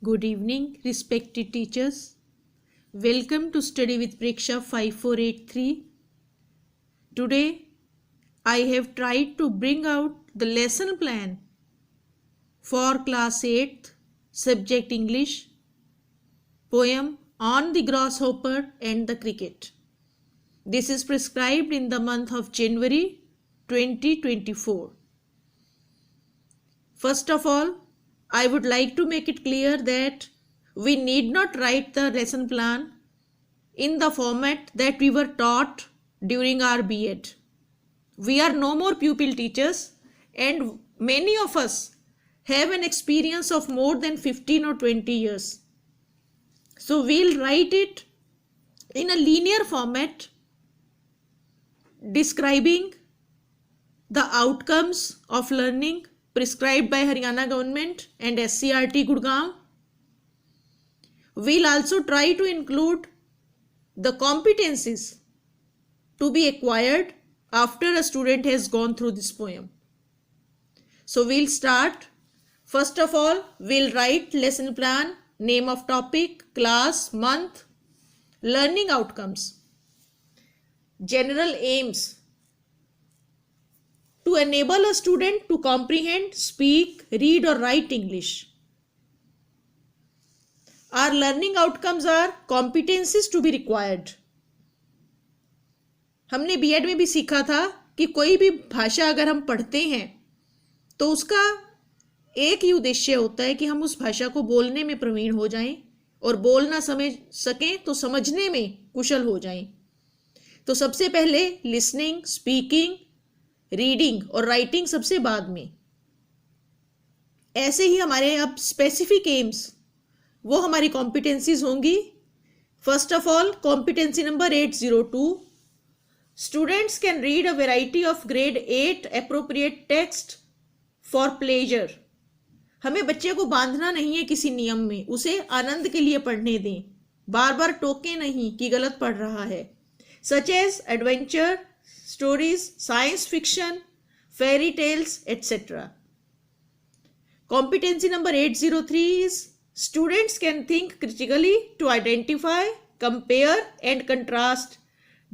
Good evening, respected teachers. Welcome to Study with Preksha 5483. Today, I have tried to bring out the lesson plan for class 8th, subject English, poem On the Grasshopper and the Cricket. This is prescribed in the month of January 2024. First of all, I would like to make it clear that we need not write the lesson plan in the format that we were taught during our B.Ed. We are no more pupil teachers, and many of us have an experience of more than 15 or 20 years. So we'll write it in a linear format describing the outcomes of learning prescribed by Haryana government and SCRT Gurgaon. We'll also try to include the competencies to be acquired after a student has gone through this poem. So we'll start. First of all, we'll write lesson plan, name of topic, class, month, learning outcomes, general aims, to enable a student to comprehend, speak, read or write English. Our learning outcomes are competencies to be required. हमने B.Ed में भी सीखा था कि कोई भी भाषा अगर हम पढ़ते हैं तो उसका एक ही उद्देश्य होता है कि हम उस भाषा को बोलने में प्रवीण हो जाएं और बोलना समझ सकें तो समझने में कुशल हो जाएं. तो सबसे पहले लिसनिंग, स्पीकिंग, रीडिंग और राइटिंग सबसे बाद में. ऐसे ही हमारे अब स्पेसिफिक एम्स वो हमारी कॉम्पिटेंसीज होंगी. First of all, competency number 802, students can read a variety of grade 8 appropriate text for pleasure. हमें बच्चे को बांधना नहीं है किसी नियम में, उसे आनंद के लिए पढ़ने दें, बार बार टोके नहीं कि गलत पढ़ रहा है. Such as adventure stories, science fiction, fairy tales, etc. Competency number 803 is students can think critically to identify, compare and contrast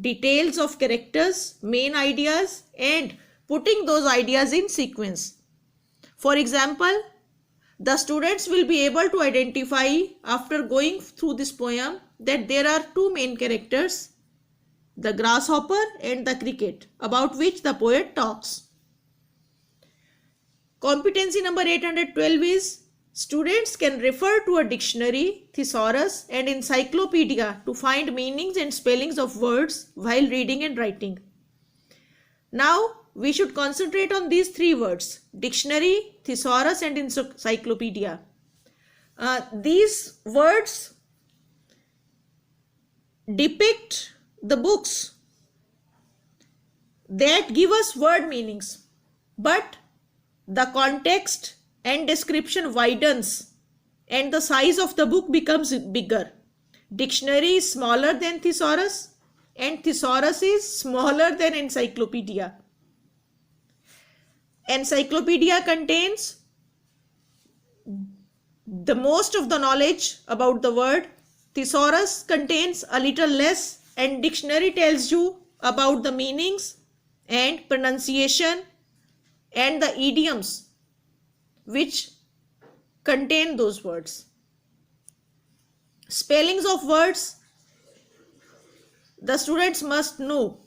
details of characters, main ideas and putting those ideas in sequence. For example, the students will be able to identify after going through this poem that there are two main characters, the grasshopper and the cricket, about which the poet talks. Competency number 812 is students can refer to a dictionary, thesaurus and encyclopedia to find meanings and spellings of words while reading and writing. Now we should concentrate on these three words: dictionary, thesaurus and encyclopedia. These words depict the books that give us word meanings, but the context and description widens and the size of the book becomes bigger. Dictionary is smaller than thesaurus and thesaurus is smaller than encyclopedia. Encyclopedia contains the most of the knowledge about the word. Thesaurus contains a little less, and dictionary tells you about the meanings and pronunciation and the idioms which contain those words. Spellings of words the students must know.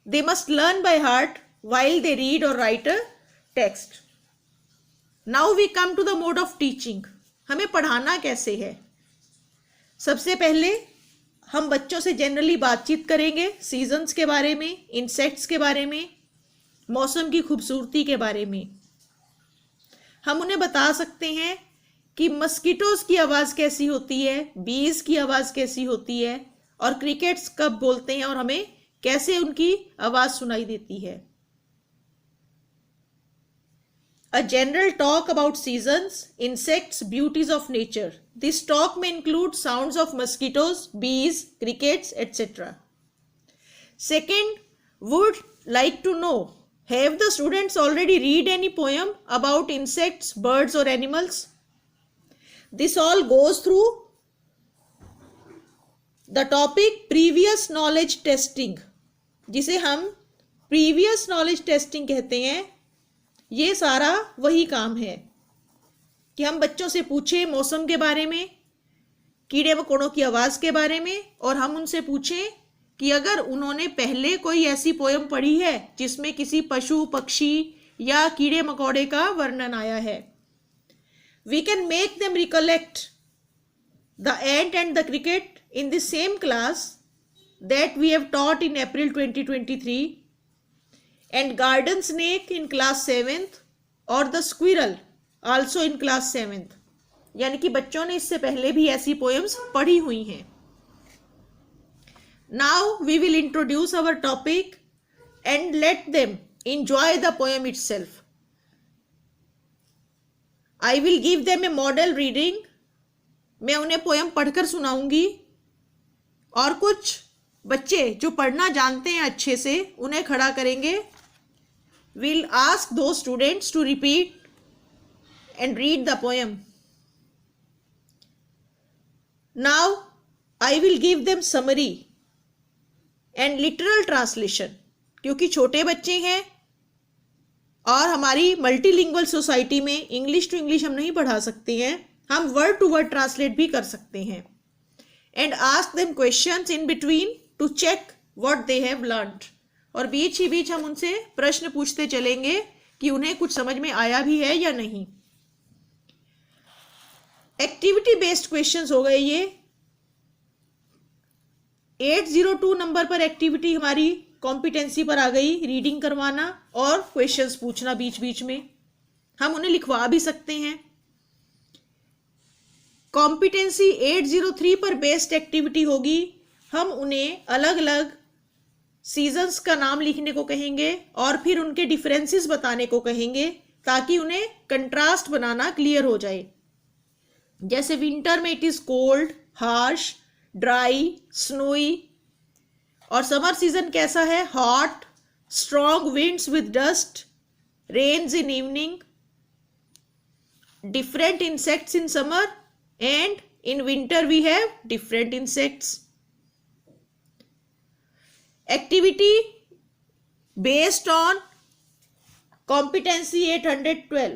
They must learn by heart while they read or write a text. Now we come to the mode of teaching. हमें पढ़ाना कैसे है? सबसे पहले हम बच्चों से generally बातचीत करेंगे सीजन्स के बारे में, इंसेक्ट्स के बारे में, मौसम की खूबसूरती के बारे में. हम उन्हें बता सकते हैं कि मस्कीटोज की आवाज़ कैसी होती है, बीज की आवाज़ कैसी होती है और क्रिकेट्स कब बोलते हैं और हमें कैसे उनकी आवाज़ सुनाई देती है. A general talk about seasons, insects, beauties of nature. This talk may include sounds of mosquitoes, bees, crickets, etc. Second, would like to know, have the students already read any poem about insects, birds or animals? This all goes through the topic previous knowledge testing, जिसे हम previous knowledge testing कहते हैं। ये सारा वही काम है कि हम बच्चों से पूछें मौसम के बारे में, कीड़े मकोड़ों की आवाज़ के बारे में, और हम उनसे पूछें कि अगर उन्होंने पहले कोई ऐसी पोयम पढ़ी है जिसमें किसी पशु पक्षी या कीड़े मकोड़े का वर्णन आया है। We can make them recollect the ant and the cricket in the same class that we have taught in April 2023, and garden snake in class 7th or the squirrel also in class 7th। यानी कि बच्चों ने इससे पहले भी ऐसी poems पढ़ी हुई हैं। Now we will introduce our topic and let them enjoy the poem itself. I will give them a model reading। मैं उन्हें पोएम पढ़कर सुनाऊंगी, और कुछ बच्चे जो पढ़ना जानते हैं अच्छे से उन्हें खड़ा करेंगे। We'll ask those students to repeat and read the poem. Now I will give them summary and literal translation, क्योंकि छोटे बच्चे हैं और हमारी मल्टीलिंगुअल सोसाइटी में इंग्लिश टू इंग्लिश हम नहीं पढ़ा सकते हैं, हम वर्ड टू वर्ड ट्रांसलेट भी कर सकते हैं। And ask them questions in between to check what they have learned, और बीच ही बीच हम उनसे प्रश्न पूछते चलेंगे कि उन्हें कुछ समझ में आया भी है या नहीं। एक्टिविटी बेस्ड क्वेश्चंस हो गए ये। 802 नंबर पर एक्टिविटी हमारी कॉम्पिटेंसी पर आ गई, रीडिंग करवाना और क्वेश्चंस पूछना बीच बीच में, हम उन्हें लिखवा भी सकते हैं। कॉम्पिटेंसी 803 पर बेस्ड एक्टिविटी होगी, हम उन्हें अलग अलग सीजन्स का नाम लिखने को कहेंगे और फिर उनके डिफरेंसेस बताने को कहेंगे, ताकि उन्हें कंट्रास्ट बनाना क्लियर हो जाए। जैसे विंटर में it is cold, harsh, dry, snowy, और समर सीजन कैसा है, hot, strong winds with dust, rains in evening, different insects in summer, and in winter we have different insects. Activity based on competency 812,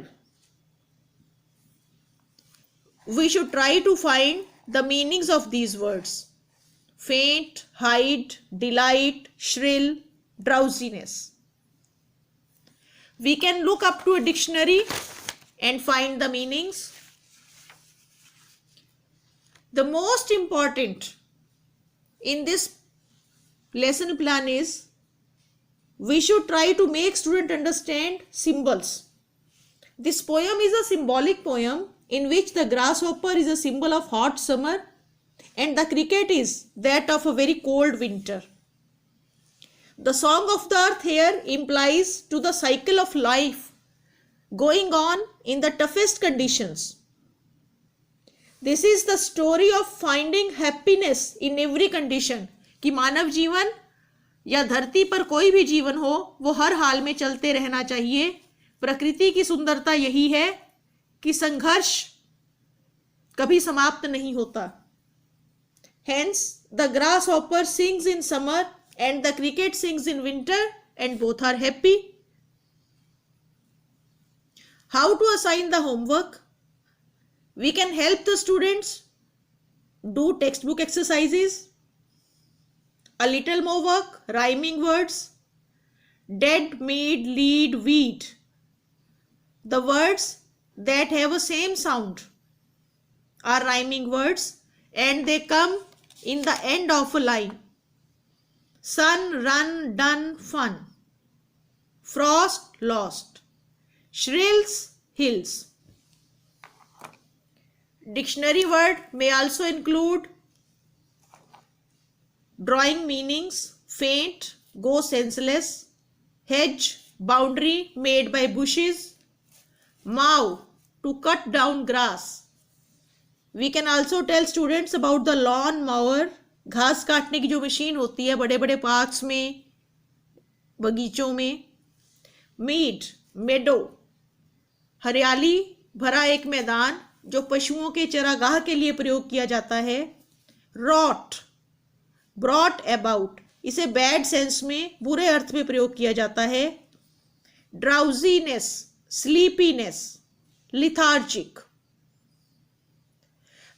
we should try to find the meanings of these words: faint, hide, delight, shrill, drowsiness. We can look up to a dictionary and find the meanings. The most important in this lesson plan is we should try to make students understand symbols. This poem is a symbolic poem in which the grasshopper is a symbol of hot summer and the cricket is that of a very cold winter. The song of the earth here implies to the cycle of life going on in the toughest conditions. This is the story of finding happiness in every condition, कि मानव जीवन या धरती पर कोई भी जीवन हो वो हर हाल में चलते रहना चाहिए। प्रकृति की सुंदरता यही है कि संघर्ष कभी समाप्त नहीं होता। Hence the grasshopper sings in summer and the cricket sings in winter and both are happy. How to assign the homework? We can help the students do textbook exercises, a little more work, rhyming words, dead, mead, lead, weed. The words that have a same sound are rhyming words and they come in the end of a line. Sun, run, done, fun. Frost, lost. Shrills, hills. Dictionary word may also include drawing meanings: faint, go senseless; hedge, boundary made by bushes; mow, to cut down grass. We can also tell students about the lawn mower, घास काटने की जो machine होती है बड़े बड़े parks में, बगीचों में। mead, meadow, हरियाली भरा एक मैदान, जो पशुओं के चरागाह के लिए प्रयोग किया जाता है. रॉट, ब्रॉट अबाउट, इसे बैड सेंस में, बुरे अर्थ में प्रयोग किया जाता है. Drowsiness, sleepiness, lethargic.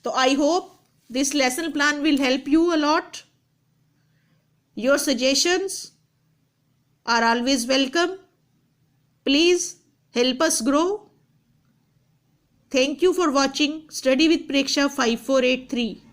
तो I hope this lesson plan will help you a lot. Your suggestions are always welcome. Please help us grow. Thank you for watching Study with Preksha 5483.